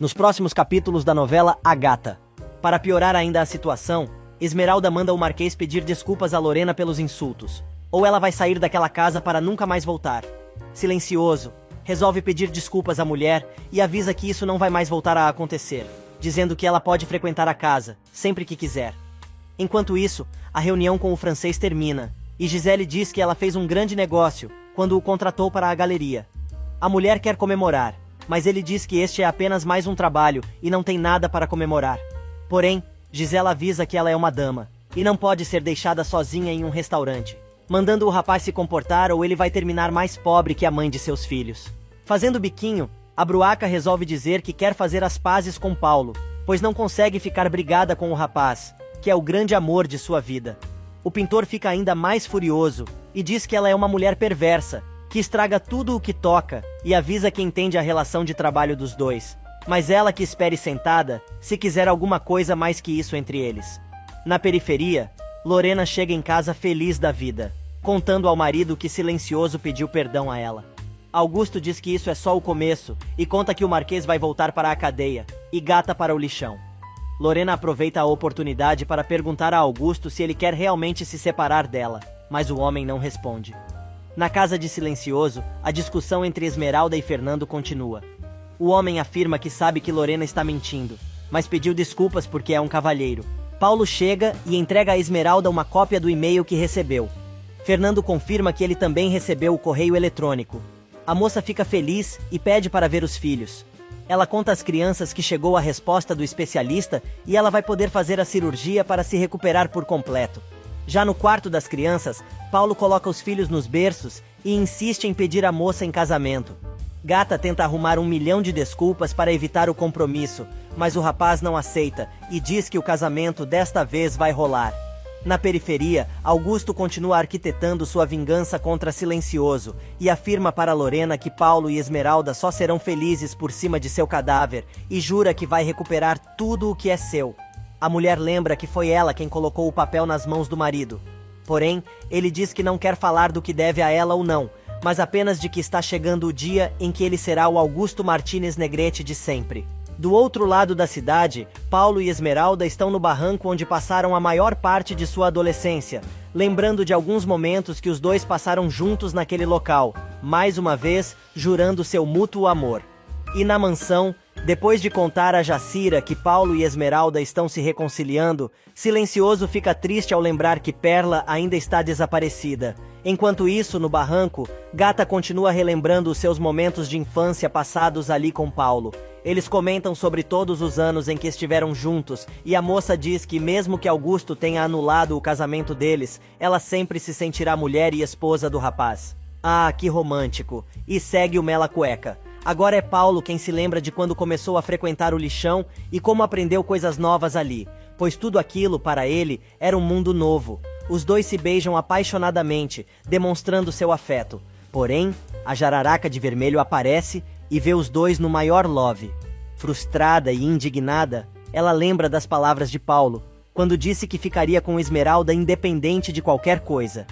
nos próximos capítulos da novela A Gata. Para piorar ainda a situação, Esmeralda manda o Marquês pedir desculpas a Lorena pelos insultos, ou ela vai sair daquela casa para nunca mais voltar. Silencioso, resolve pedir desculpas à mulher e avisa que isso não vai mais voltar a acontecer, dizendo que ela pode frequentar a casa, sempre que quiser. Enquanto isso, a reunião com o francês termina, e Gisele diz que ela fez um grande negócio quando o contratou para a galeria. A mulher quer comemorar, mas ele diz que este é apenas mais um trabalho e não tem nada para comemorar. Porém, Gisela avisa que ela é uma dama, e não pode ser deixada sozinha em um restaurante, mandando o rapaz se comportar ou ele vai terminar mais pobre que a mãe de seus filhos. Fazendo biquinho, a Bruaca resolve dizer que quer fazer as pazes com Paulo, pois não consegue ficar brigada com o rapaz, que é o grande amor de sua vida. O pintor fica ainda mais furioso e diz que ela é uma mulher perversa, que estraga tudo o que toca e avisa que entende a relação de trabalho dos dois, mas ela que espere sentada, se quiser alguma coisa mais que isso entre eles. Na periferia, Lorena chega em casa feliz da vida, contando ao marido que Silencioso pediu perdão a ela. Augusto diz que isso é só o começo e conta que o Marquês vai voltar para a cadeia e Gata para o lixão. Lorena aproveita a oportunidade para perguntar a Augusto se ele quer realmente se separar dela, mas o homem não responde. Na casa de Silencioso, a discussão entre Esmeralda e Fernando continua. O homem afirma que sabe que Lorena está mentindo, mas pediu desculpas porque é um cavalheiro. Paulo chega e entrega a Esmeralda uma cópia do e-mail que recebeu. Fernando confirma que ele também recebeu o correio eletrônico. A moça fica feliz e pede para ver os filhos. Ela conta às crianças que chegou a resposta do especialista e ela vai poder fazer a cirurgia para se recuperar por completo. Já no quarto das crianças, Paulo coloca os filhos nos berços e insiste em pedir a moça em casamento. Gata tenta arrumar 1 milhão de desculpas para evitar o compromisso, mas o rapaz não aceita e diz que o casamento desta vez vai rolar. Na periferia, Augusto continua arquitetando sua vingança contra Silencioso e afirma para Lorena que Paulo e Esmeralda só serão felizes por cima de seu cadáver e jura que vai recuperar tudo o que é seu. A mulher lembra que foi ela quem colocou o papel nas mãos do marido. Porém, ele diz que não quer falar do que deve a ela ou não, mas apenas de que está chegando o dia em que ele será o Augusto Martínez Negrete de sempre. Do outro lado da cidade, Paulo e Esmeralda estão no barranco onde passaram a maior parte de sua adolescência, lembrando de alguns momentos que os dois passaram juntos naquele local, mais uma vez jurando seu mútuo amor. E na mansão, depois de contar a Jacira que Paulo e Esmeralda estão se reconciliando, Silencioso fica triste ao lembrar que Perla ainda está desaparecida. Enquanto isso, no barranco, Gata continua relembrando os seus momentos de infância passados ali com Paulo. Eles comentam sobre todos os anos em que estiveram juntos, e a moça diz que mesmo que Augusto tenha anulado o casamento deles, ela sempre se sentirá mulher e esposa do rapaz. Ah, que romântico! E segue o Mela Cueca. Agora é Paulo quem se lembra de quando começou a frequentar o lixão e como aprendeu coisas novas ali, pois tudo aquilo, para ele, era um mundo novo. Os dois se beijam apaixonadamente, demonstrando seu afeto. Porém, a Jararaca de Vermelho aparece e vê os dois no maior love. Frustrada e indignada, ela lembra das palavras de Paulo, quando disse que ficaria com Esmeralda independente de qualquer coisa.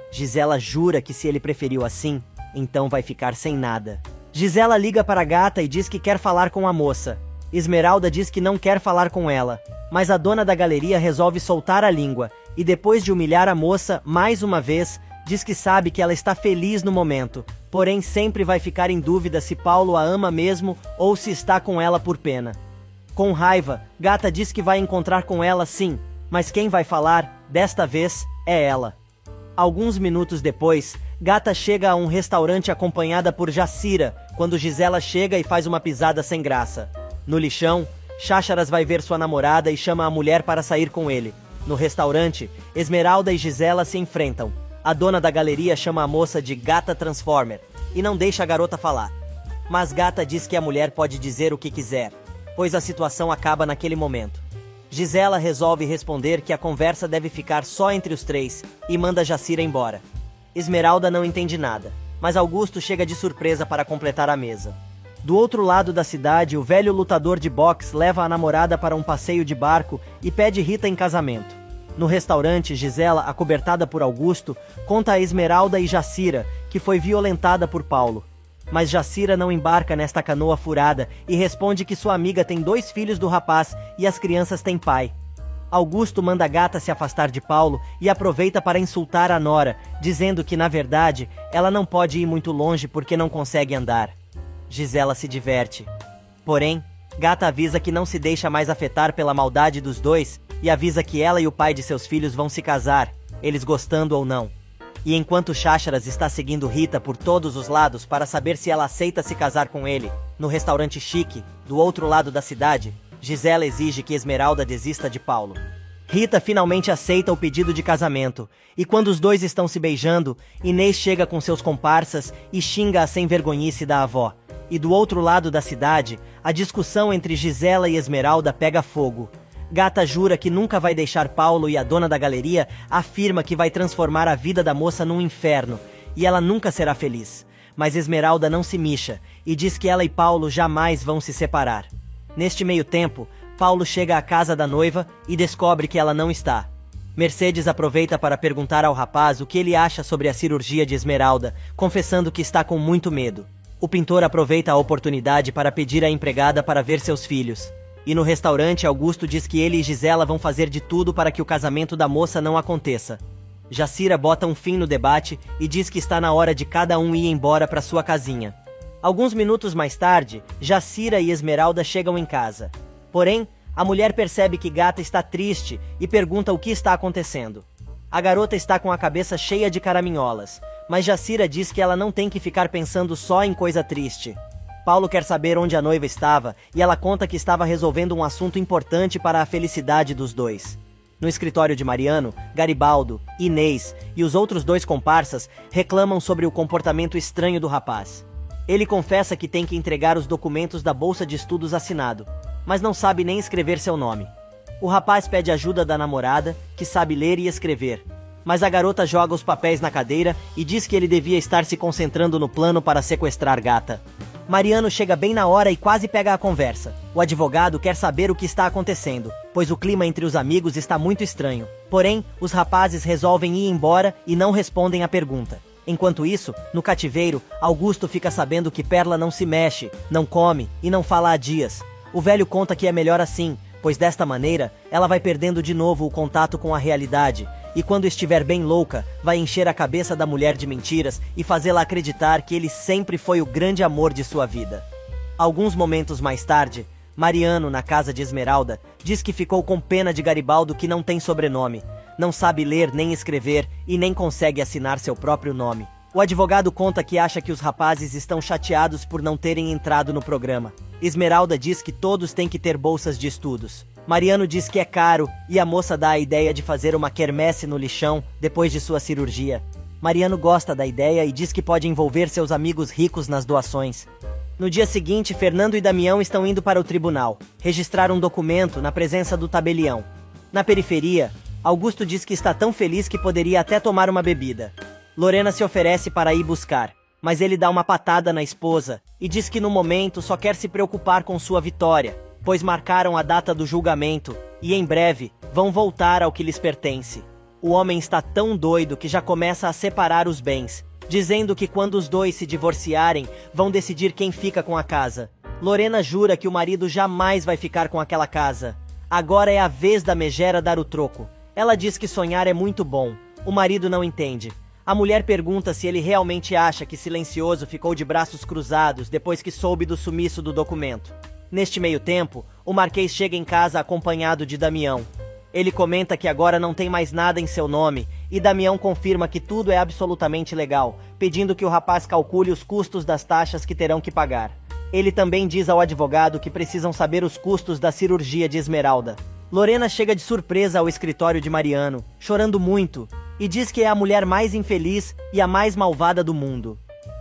Gisela jura que se ele preferiu assim, então vai ficar sem nada. Gisela liga para a Gata e diz que quer falar com a moça. Esmeralda diz que não quer falar com ela, mas a dona da galeria resolve soltar a língua e depois de humilhar a moça mais uma vez, diz que sabe que ela está feliz no momento, porém sempre vai ficar em dúvida se Paulo a ama mesmo ou se está com ela por pena. Com raiva, Gata diz que vai encontrar com ela sim, mas quem vai falar, desta vez, é ela. Alguns minutos depois, Gata chega a um restaurante acompanhada por Jacira, quando Gisela chega e faz uma pisada sem graça. No lixão, Chácharas vai ver sua namorada e chama a mulher para sair com ele. No restaurante, Esmeralda e Gisela se enfrentam. A dona da galeria chama a moça de Gata Transformer e não deixa a garota falar. Mas Gata diz que a mulher pode dizer o que quiser, pois a situação acaba naquele momento. Gisela resolve responder que a conversa deve ficar só entre os três e manda Jacira embora. Esmeralda não entende nada, mas Augusto chega de surpresa para completar a mesa. Do outro lado da cidade, o velho lutador de boxe leva a namorada para um passeio de barco e pede Rita em casamento. No restaurante, Gisela, acobertada por Augusto, conta a Esmeralda e Jacira que foi violentada por Paulo. Mas Jacira não embarca nesta canoa furada e responde que sua amiga tem 2 filhos do rapaz e as crianças têm pai. Augusto manda a gata se afastar de Paulo e aproveita para insultar a nora, dizendo que, na verdade, ela não pode ir muito longe porque não consegue andar. Gisela se diverte. Porém, gata avisa que não se deixa mais afetar pela maldade dos dois e avisa que ela e o pai de seus filhos vão se casar, eles gostando ou não. E enquanto Chácharas está seguindo Rita por todos os lados para saber se ela aceita se casar com ele, no restaurante chique, do outro lado da cidade, Gisela exige que Esmeralda desista de Paulo. Rita finalmente aceita o pedido de casamento, e quando os dois estão se beijando, Inês chega com seus comparsas e xinga a sem-vergonhice da avó. E do outro lado da cidade, a discussão entre Gisela e Esmeralda pega fogo. Gata jura que nunca vai deixar Paulo e a dona da galeria afirma que vai transformar a vida da moça num inferno, e ela nunca será feliz. Mas Esmeralda não se mixa, e diz que ela e Paulo jamais vão se separar. Neste meio tempo, Paulo chega à casa da noiva e descobre que ela não está. Mercedes aproveita para perguntar ao rapaz o que ele acha sobre a cirurgia de Esmeralda, confessando que está com muito medo. O pintor aproveita a oportunidade para pedir à empregada para ver seus filhos. E no restaurante, Augusto diz que ele e Gisela vão fazer de tudo para que o casamento da moça não aconteça. Jacira bota um fim no debate e diz que está na hora de cada um ir embora para sua casinha. Alguns minutos mais tarde, Jacira e Esmeralda chegam em casa. Porém, a mulher percebe que Gata está triste e pergunta o que está acontecendo. A garota está com a cabeça cheia de caraminholas, mas Jacira diz que ela não tem que ficar pensando só em coisa triste. Paulo quer saber onde a noiva estava e ela conta que estava resolvendo um assunto importante para a felicidade dos dois. No escritório de Mariano, Garibaldo, Inês e os outros 2 comparsas reclamam sobre o comportamento estranho do rapaz. Ele confessa que tem que entregar os documentos da bolsa de estudos assinado, mas não sabe nem escrever seu nome. O rapaz pede ajuda da namorada, que sabe ler e escrever, mas a garota joga os papéis na cadeira e diz que ele devia estar se concentrando no plano para sequestrar Gata. Mariano chega bem na hora e quase pega a conversa. O advogado quer saber o que está acontecendo, pois o clima entre os amigos está muito estranho. Porém, os rapazes resolvem ir embora e não respondem à pergunta. Enquanto isso, no cativeiro, Augusto fica sabendo que Perla não se mexe, não come e não fala há dias. O velho conta que é melhor assim, pois desta maneira, ela vai perdendo de novo o contato com a realidade, e quando estiver bem louca, vai encher a cabeça da mulher de mentiras e fazê-la acreditar que ele sempre foi o grande amor de sua vida. Alguns momentos mais tarde, Mariano, na casa de Esmeralda, diz que ficou com pena de Garibaldo, que não tem sobrenome, não sabe ler nem escrever e nem consegue assinar seu próprio nome. O advogado conta que acha que os rapazes estão chateados por não terem entrado no programa. Esmeralda diz que todos têm que ter bolsas de estudos. Mariano diz que é caro e a moça dá a ideia de fazer uma quermesse no lixão depois de sua cirurgia. Mariano gosta da ideia e diz que pode envolver seus amigos ricos nas doações. No dia seguinte, Fernando e Damião estão indo para o tribunal, registrar um documento na presença do tabelião. Na periferia, Augusto diz que está tão feliz que poderia até tomar uma bebida. Lorena se oferece para ir buscar, mas ele dá uma patada na esposa e diz que no momento só quer se preocupar com sua vitória, pois marcaram a data do julgamento e em breve vão voltar ao que lhes pertence. O homem está tão doido que já começa a separar os bens, dizendo que quando os dois se divorciarem, vão decidir quem fica com a casa. Lorena jura que o marido jamais vai ficar com aquela casa. Agora é a vez da megera dar o troco. Ela diz que sonhar é muito bom. O marido não entende. A mulher pergunta se ele realmente acha que Silencioso ficou de braços cruzados depois que soube do sumiço do documento. Neste meio tempo, o Marquês chega em casa acompanhado de Damião. Ele comenta que agora não tem mais nada em seu nome, e Damião confirma que tudo é absolutamente legal, pedindo que o rapaz calcule os custos das taxas que terão que pagar. Ele também diz ao advogado que precisam saber os custos da cirurgia de Esmeralda. Lorena chega de surpresa ao escritório de Mariano, chorando muito, e diz que é a mulher mais infeliz e a mais malvada do mundo.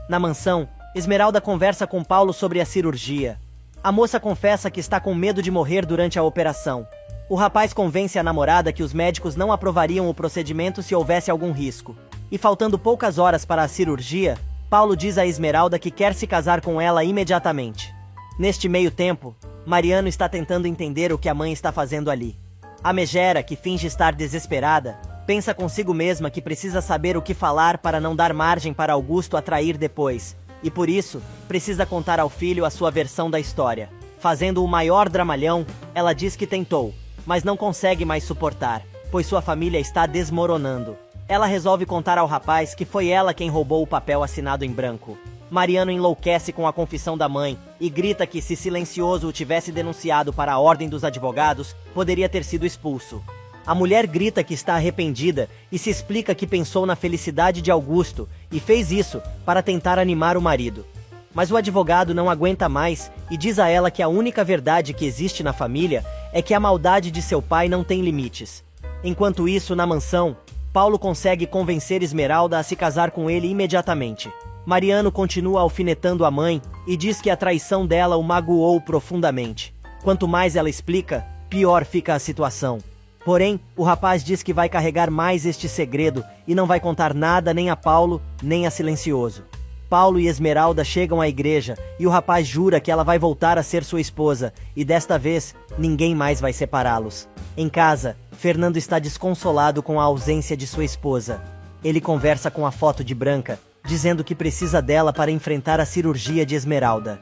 Na mansão, Esmeralda conversa com Paulo sobre a cirurgia. A moça confessa que está com medo de morrer durante a operação. O rapaz convence a namorada que os médicos não aprovariam o procedimento se houvesse algum risco. E faltando poucas horas para a cirurgia, Paulo diz a Esmeralda que quer se casar com ela imediatamente. Neste meio tempo, Mariano está tentando entender o que a mãe está fazendo ali. A megera, que finge estar desesperada, pensa consigo mesma que precisa saber o que falar para não dar margem para Augusto atrair depois, e por isso, precisa contar ao filho a sua versão da história. Fazendo o maior dramalhão, ela diz que tentou, mas não consegue mais suportar, pois sua família está desmoronando. Ela resolve contar ao rapaz que foi ela quem roubou o papel assinado em branco. Mariano enlouquece com a confissão da mãe e grita que se Silencioso o tivesse denunciado para a ordem dos advogados, poderia ter sido expulso. A mulher grita que está arrependida e se explica que pensou na felicidade de Augusto e fez isso para tentar animar o marido. Mas o advogado não aguenta mais e diz a ela que a única verdade que existe na família é que a maldade de seu pai não tem limites. Enquanto isso, na mansão, Paulo consegue convencer Esmeralda a se casar com ele imediatamente. Mariano continua alfinetando a mãe e diz que a traição dela o magoou profundamente. Quanto mais ela explica, pior fica a situação. Porém, o rapaz diz que vai carregar mais este segredo e não vai contar nada nem a Paulo, nem a Silencioso. Paulo e Esmeralda chegam à igreja e o rapaz jura que ela vai voltar a ser sua esposa e desta vez ninguém mais vai separá-los. Em casa, Fernando está desconsolado com a ausência de sua esposa. Ele conversa com a foto de Branca, dizendo que precisa dela para enfrentar a cirurgia de Esmeralda.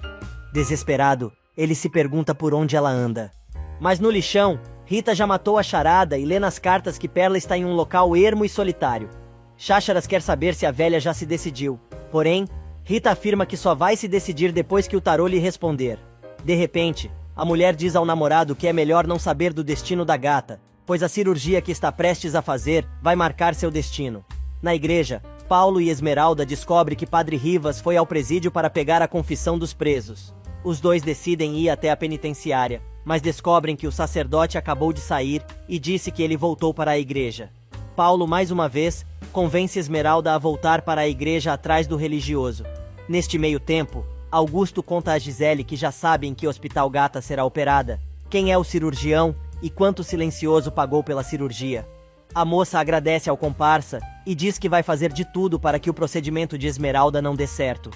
Desesperado, ele se pergunta por onde ela anda. Mas no lixão, Rita já matou a charada e lê nas cartas que Perla está em um local ermo e solitário. Chácharas quer saber se a velha já se decidiu. Porém, Rita afirma que só vai se decidir depois que o tarô lhe responder. De repente, a mulher diz ao namorado que é melhor não saber do destino da gata, pois a cirurgia que está prestes a fazer vai marcar seu destino. Na igreja, Paulo e Esmeralda descobrem que Padre Rivas foi ao presídio para pegar a confissão dos presos. Os dois decidem ir até a penitenciária, mas descobrem que o sacerdote acabou de sair e disse que ele voltou para a igreja. Paulo, mais uma vez, convence Esmeralda a voltar para a igreja atrás do religioso. Neste meio tempo, Augusto conta a Gisele que já sabe em que hospital Gata será operada, quem é o cirurgião e quanto Silencioso pagou pela cirurgia. A moça agradece ao comparsa e diz que vai fazer de tudo para que o procedimento de Esmeralda não dê certo.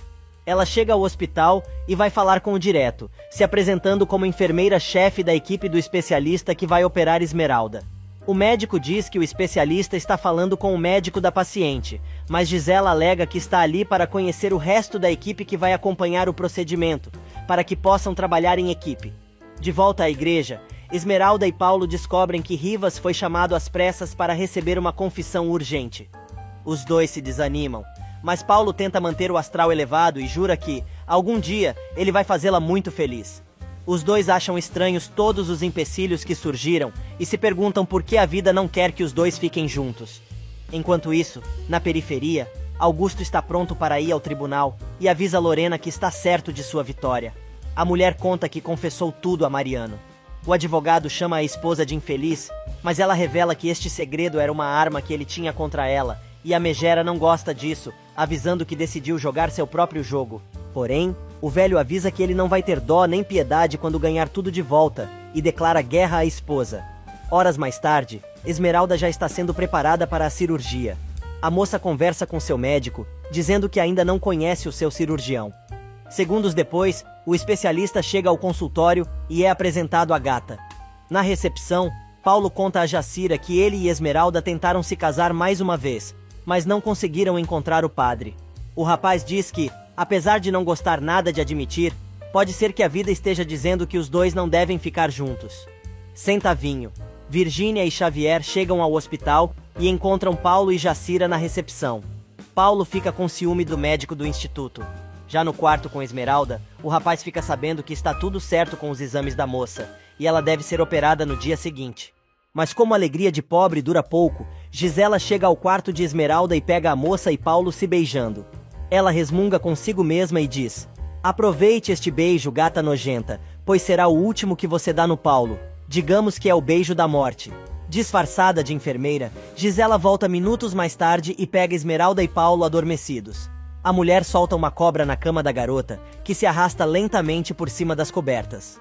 Ela chega ao hospital e vai falar com o direto, se apresentando como enfermeira-chefe da equipe do especialista que vai operar Esmeralda. O médico diz que o especialista está falando com o médico da paciente, mas Gisela alega que está ali para conhecer o resto da equipe que vai acompanhar o procedimento, para que possam trabalhar em equipe. De volta à igreja, Esmeralda e Paulo descobrem que Rivas foi chamado às pressas para receber uma confissão urgente. Os dois se desanimam, mas Paulo tenta manter o astral elevado e jura que, algum dia, ele vai fazê-la muito feliz. Os dois acham estranhos todos os empecilhos que surgiram e se perguntam por que a vida não quer que os dois fiquem juntos. Enquanto isso, na periferia, Augusto está pronto para ir ao tribunal e avisa Lorena que está certo de sua vitória. A mulher conta que confessou tudo a Mariano. O advogado chama a esposa de infeliz, mas ela revela que este segredo era uma arma que ele tinha contra ela, e a megera não gosta disso, avisando que decidiu jogar seu próprio jogo. Porém, o velho avisa que ele não vai ter dó nem piedade quando ganhar tudo de volta, e declara guerra à esposa. Horas mais tarde, Esmeralda já está sendo preparada para a cirurgia. A moça conversa com seu médico, dizendo que ainda não conhece o seu cirurgião. Segundos depois, o especialista chega ao consultório e é apresentado à gata. Na recepção, Paulo conta a Jacira que ele e Esmeralda tentaram se casar mais uma vez, mas não conseguiram encontrar o padre. O rapaz diz que, apesar de não gostar nada de admitir, pode ser que a vida esteja dizendo que os dois não devem ficar juntos. Sem Tavinho, Virgínia e Xavier chegam ao hospital e encontram Paulo e Jacira na recepção. Paulo fica com ciúme do médico do instituto. Já no quarto com Esmeralda, o rapaz fica sabendo que está tudo certo com os exames da moça, e ela deve ser operada no dia seguinte. Mas como a alegria de pobre dura pouco, Gisela chega ao quarto de Esmeralda e pega a moça e Paulo se beijando. Ela resmunga consigo mesma e diz: "Aproveite este beijo, gata nojenta, pois será o último que você dá no Paulo. Digamos que é o beijo da morte." Disfarçada de enfermeira, Gisela volta minutos mais tarde e pega Esmeralda e Paulo adormecidos. A mulher solta uma cobra na cama da garota, que se arrasta lentamente por cima das cobertas.